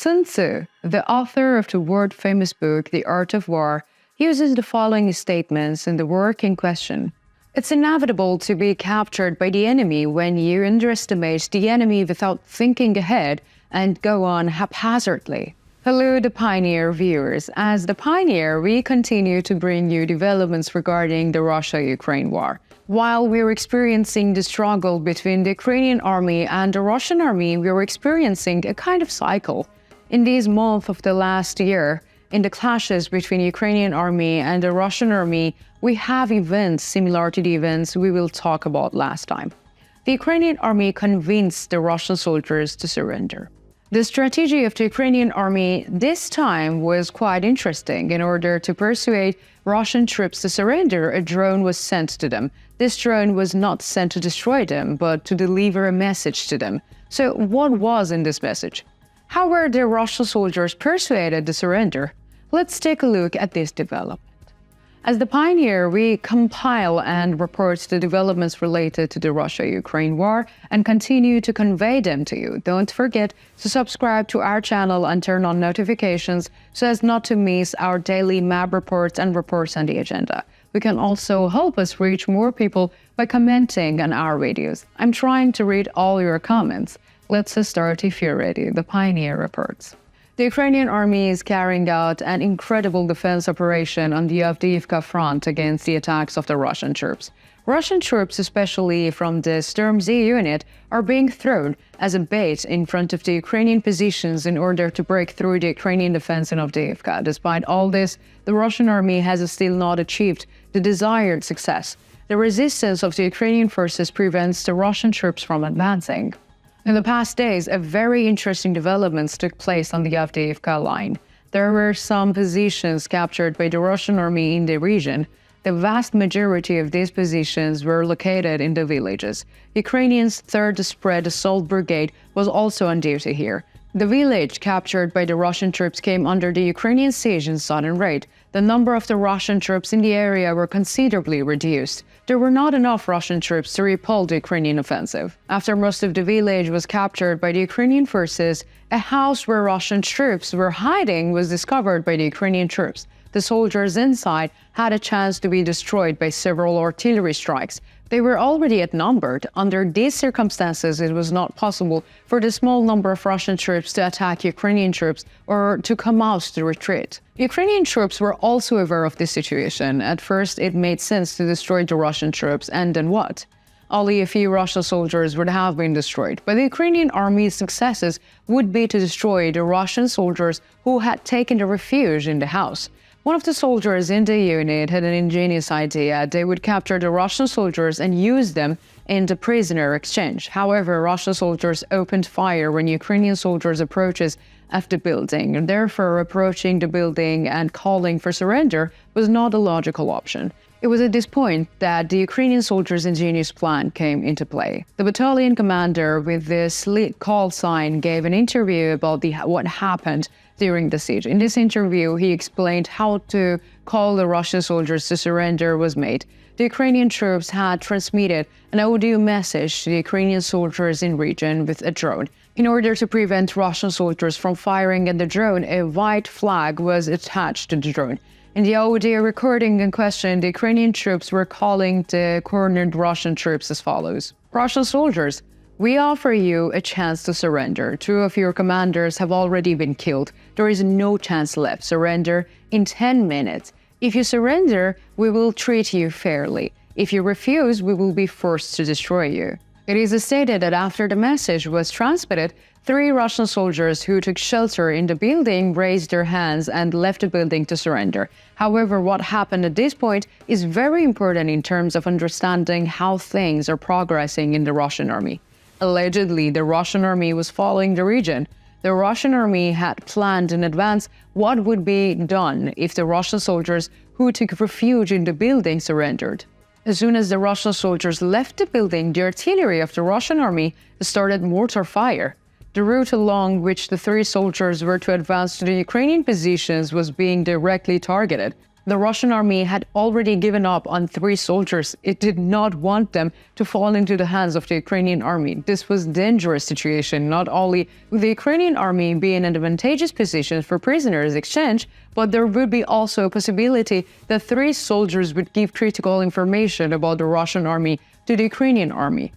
Sun Tzu, the author of the world-famous book The Art of War, uses the following statements in the work in question. It's inevitable to be captured by the enemy when you underestimate the enemy without thinking ahead and go on haphazardly. Hello, the Pioneer viewers. As the Pioneer, we continue to bring you developments regarding the Russia-Ukraine war. While we're experiencing the struggle between the Ukrainian army and the Russian army, we're experiencing a kind of cycle. In these months of the last year, in the clashes between the Ukrainian army and the Russian army, we have events similar to the events we will talk about last time. The Ukrainian army convinced the Russian soldiers to surrender. The strategy of the Ukrainian army this time was quite interesting. In order to persuade Russian troops to surrender, a drone was sent to them. This drone was not sent to destroy them, but to deliver a message to them. So what was in this message? How were the Russian soldiers persuaded to surrender? Let's take a look at this development. As the Pioneer, we compile and report the developments related to the Russia-Ukraine war and continue to convey them to you. Don't forget to subscribe to our channel and turn on notifications so as not to miss our daily map reports and reports on the agenda. You can also help us reach more people by commenting on our videos. I'm trying to read all your comments. Let's start if you're ready. The Pioneer reports. The Ukrainian army is carrying out an incredible defense operation on the Avdiivka front against the attacks of the Russian troops. Russian troops, especially from the Storm Z unit, are being thrown as a bait in front of the Ukrainian positions in order to break through the Ukrainian defense in Avdiivka. Despite all this, the Russian army has still not achieved the desired success. The resistance of the Ukrainian forces prevents the Russian troops from advancing. In the past days, a very interesting developments took place on the Avdiivka line. There were some positions captured by the Russian army in the region. The vast majority of these positions were located in the villages. Ukrainians' 3rd Spread Assault Brigade was also on duty here. The village captured by the Russian troops came under the Ukrainian siege and sudden raid. The number of the Russian troops in the area were considerably reduced. There were not enough Russian troops to repel the Ukrainian offensive. After most of the village was captured by the Ukrainian forces, a house where Russian troops were hiding was discovered by the Ukrainian troops. The soldiers inside had a chance to be destroyed by several artillery strikes. They were already outnumbered. Under these circumstances, it was not possible for the small number of Russian troops to attack Ukrainian troops or to come out to retreat. Ukrainian troops were also aware of this situation. At first, it made sense to destroy the Russian troops, and then what? Only a few Russian soldiers would have been destroyed, but the Ukrainian army's successes would be to destroy the Russian soldiers who had taken a refuge in the house. One of the soldiers in the unit had an ingenious idea. They would capture the Russian soldiers and use them in the prisoner exchange. However, Russian soldiers opened fire when Ukrainian soldiers approached the building, and therefore approaching the building and calling for surrender was not a logical option. It was at this point that the Ukrainian soldiers' ingenious plan came into play. The battalion commander with this call sign gave an interview about what happened during the siege. In this interview, he explained how to call the Russian soldiers to surrender was made. The Ukrainian troops had transmitted an audio message to the Ukrainian soldiers in region with a drone. In order to prevent Russian soldiers from firing at the drone, a white flag was attached to the drone. In the audio recording in question, the Ukrainian troops were calling the cornered Russian troops as follows. Russian soldiers, we offer you a chance to surrender. 2 of your commanders have already been killed. There is no chance left. Surrender in 10 minutes. If you surrender, we will treat you fairly. If you refuse, we will be forced to destroy you. It is stated that after the message was transmitted, 3 Russian soldiers who took shelter in the building raised their hands and left the building to surrender. However, what happened at this point is very important in terms of understanding how things are progressing in the Russian army. Allegedly, the Russian army was following the region. The Russian army had planned in advance what would be done if the Russian soldiers who took refuge in the building surrendered. As soon as the Russian soldiers left the building, the artillery of the Russian army started mortar fire. The route along which the 3 soldiers were to advance to the Ukrainian positions was being directly targeted. The Russian army had already given up on 3 soldiers. It did not want them to fall into the hands of the Ukrainian army. This was a dangerous situation. Not only would the Ukrainian army be in an advantageous position for prisoners exchange, but there would be also a possibility that 3 soldiers would give critical information about the Russian army to the Ukrainian army.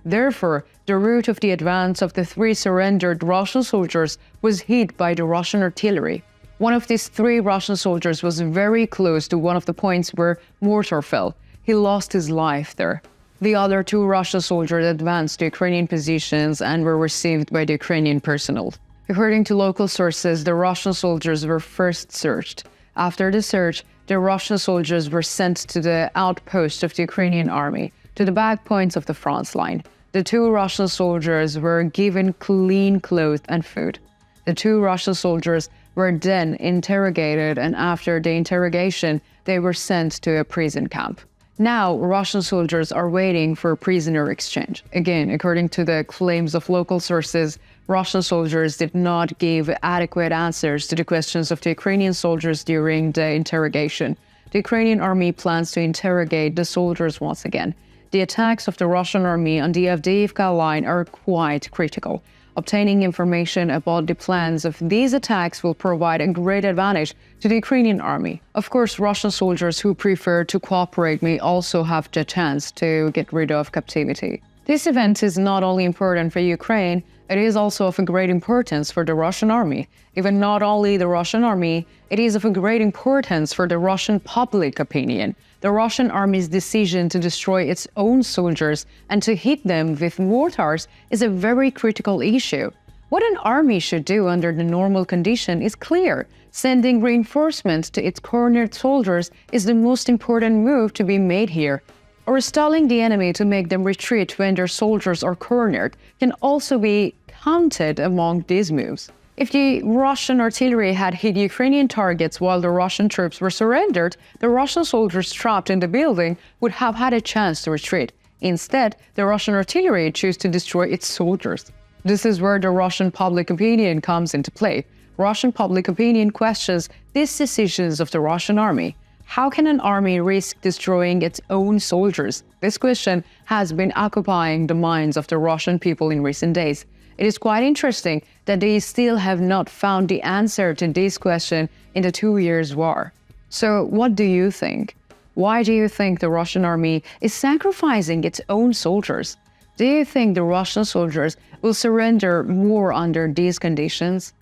Therefore, the route of the advance of the 3 surrendered Russian soldiers was hit by the Russian artillery. One of these 3 Russian soldiers was very close to one of the points where mortar fell. He lost his life there. The other 2 Russian soldiers advanced to Ukrainian positions and were received by the Ukrainian personnel. According to local sources, the Russian soldiers were first searched. After the search, the Russian soldiers were sent to the outpost of the Ukrainian army, to the back points of the front line. The 2 Russian soldiers were given clean clothes and food. The 2 Russian soldiers were then interrogated, and after the interrogation, they were sent to a prison camp. Now, Russian soldiers are waiting for prisoner exchange. Again, according to the claims of local sources, Russian soldiers did not give adequate answers to the questions of the Ukrainian soldiers during the interrogation. The Ukrainian army plans to interrogate the soldiers once again. The attacks of the Russian army on the Avdiivka line are quite critical. Obtaining information about the plans of these attacks will provide a great advantage to the Ukrainian army. Of course, Russian soldiers who prefer to cooperate may also have the chance to get rid of captivity. This event is not only important for Ukraine, it is also of a great importance for the Russian army. Even not only the Russian army, it is of a great importance for the Russian public opinion. The Russian army's decision to destroy its own soldiers and to hit them with mortars is a very critical issue. What an army should do under the normal condition is clear. Sending reinforcements to its cornered soldiers is the most important move to be made here. Or stalling the enemy to make them retreat when their soldiers are cornered can also be counted among these moves. If the Russian artillery had hit Ukrainian targets while the Russian troops were surrendered, the Russian soldiers trapped in the building would have had a chance to retreat. Instead, the Russian artillery chose to destroy its soldiers. This is where the Russian public opinion comes into play. Russian public opinion questions these decisions of the Russian army. How can an army risk destroying its own soldiers? This question has been occupying the minds of the Russian people in recent days. It is quite interesting that they still have not found the answer to this question in the 2 years war. So what do you think? Why do you think the Russian army is sacrificing its own soldiers? Do you think the Russian soldiers will surrender more under these conditions?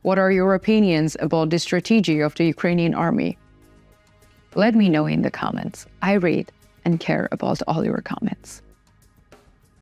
What are your opinions about the strategy of the Ukrainian army? Let me know in the comments. I read and care about all your comments.